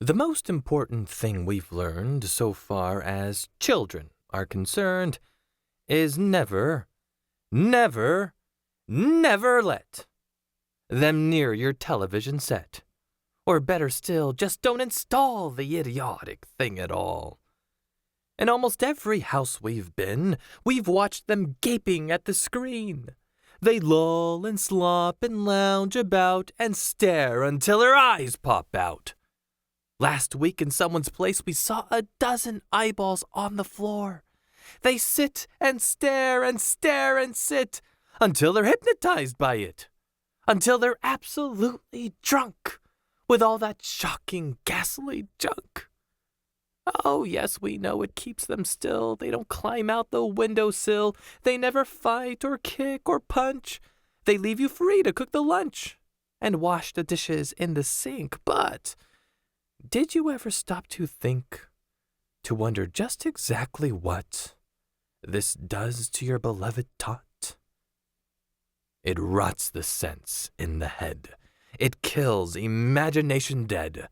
The most important thing we've learned so far as children are concerned is never, never, never let them near your television set. Or better still, just don't install the idiotic thing at all. In almost every house we've been, we've watched them gaping at the screen. They loll and slop and lounge about and stare until their eyes pop out. Last week in someone's place, we saw a dozen eyeballs on the floor. They sit and stare and stare and sit until they're hypnotized by it, until they're absolutely drunk with all that shocking, ghastly junk. Oh, yes, we know it keeps them still. They don't climb out the windowsill. They never fight or kick or punch. They leave you free to cook the lunch and wash the dishes in the sink. But did you ever stop to think, to wonder just exactly what this does to your beloved tot? It rots the sense in the head. It kills imagination dead.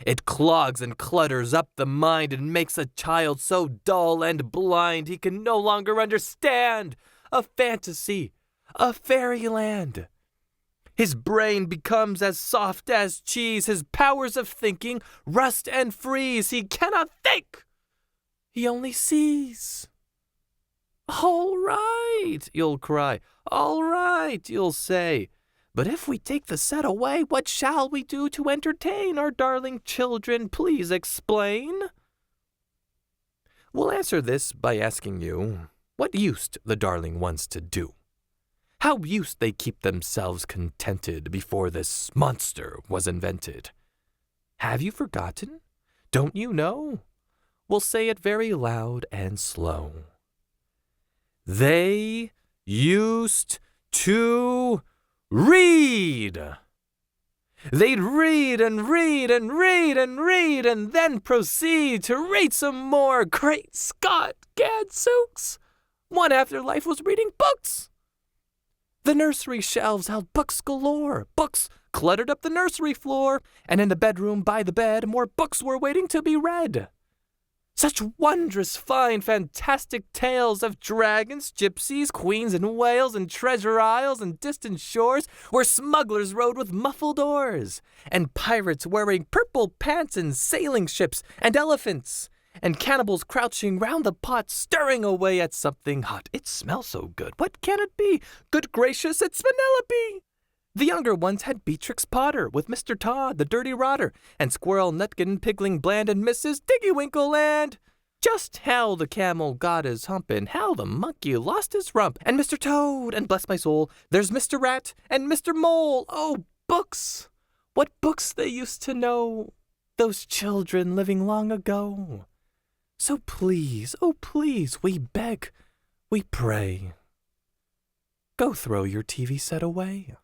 It clogs and clutters up the mind and makes a child so dull and blind he can no longer understand a fantasy, a fairyland. His brain becomes as soft as cheese. His powers of thinking rust and freeze. He cannot think. He only sees. All right, you'll cry. All right, you'll say. But if we take the set away, what shall we do to entertain our darling children? Please explain. We'll answer this by asking you, what used the darling ones to do? How used they keep themselves contented before this monster was invented? Have you forgotten? Don't you know? We'll say it very loud and slow. They used to read. They'd read and read and read and read and then proceed to read some more. Great Scott, gadzooks! One after life was reading books. The nursery shelves held books galore. Books cluttered up the nursery floor, and in the bedroom by the bed, more books were waiting to be read. Such wondrous, fine, fantastic tales of dragons, gypsies, queens, and whales, and treasure isles, and distant shores, where smugglers rode with muffled oars, and pirates wearing purple pants, and sailing ships, and elephants, and cannibals crouching round the pot, stirring away at something hot. It smells so good. What can it be? Good gracious, it's Penelope! The younger ones had Beatrix Potter with Mr. Todd, the dirty rotter, and Squirrel Nutkin, Pigling Bland, and Mrs. Diggywinkle, and just how the camel got his hump, and how the monkey lost his rump, and Mr. Toad, and bless my soul, there's Mr. Rat and Mr. Mole. Oh, books! What books they used to know, those children living long ago. So please, oh please, we beg, we pray, go throw your TV set away.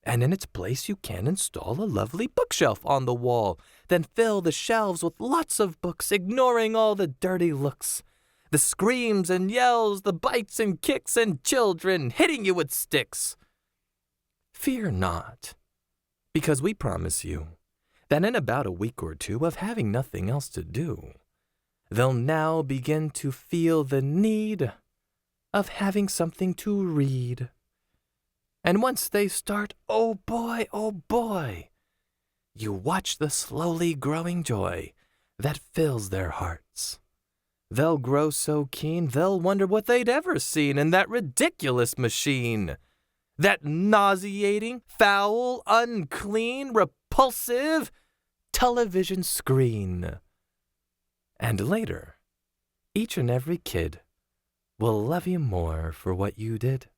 And in its place you can install a lovely bookshelf on the wall. Then fill the shelves with lots of books, ignoring all the dirty looks, the screams and yells, the bites and kicks, and children hitting you with sticks. Fear not, because we promise you that in about a week or two of having nothing else to do, they'll now begin to feel the need of having something to read. And once they start, oh boy, you watch the slowly growing joy that fills their hearts. They'll grow so keen, they'll wonder what they'd ever seen in that ridiculous machine. That nauseating, foul, unclean, repulsive television screen. And later, each and every kid will love you more for what you did.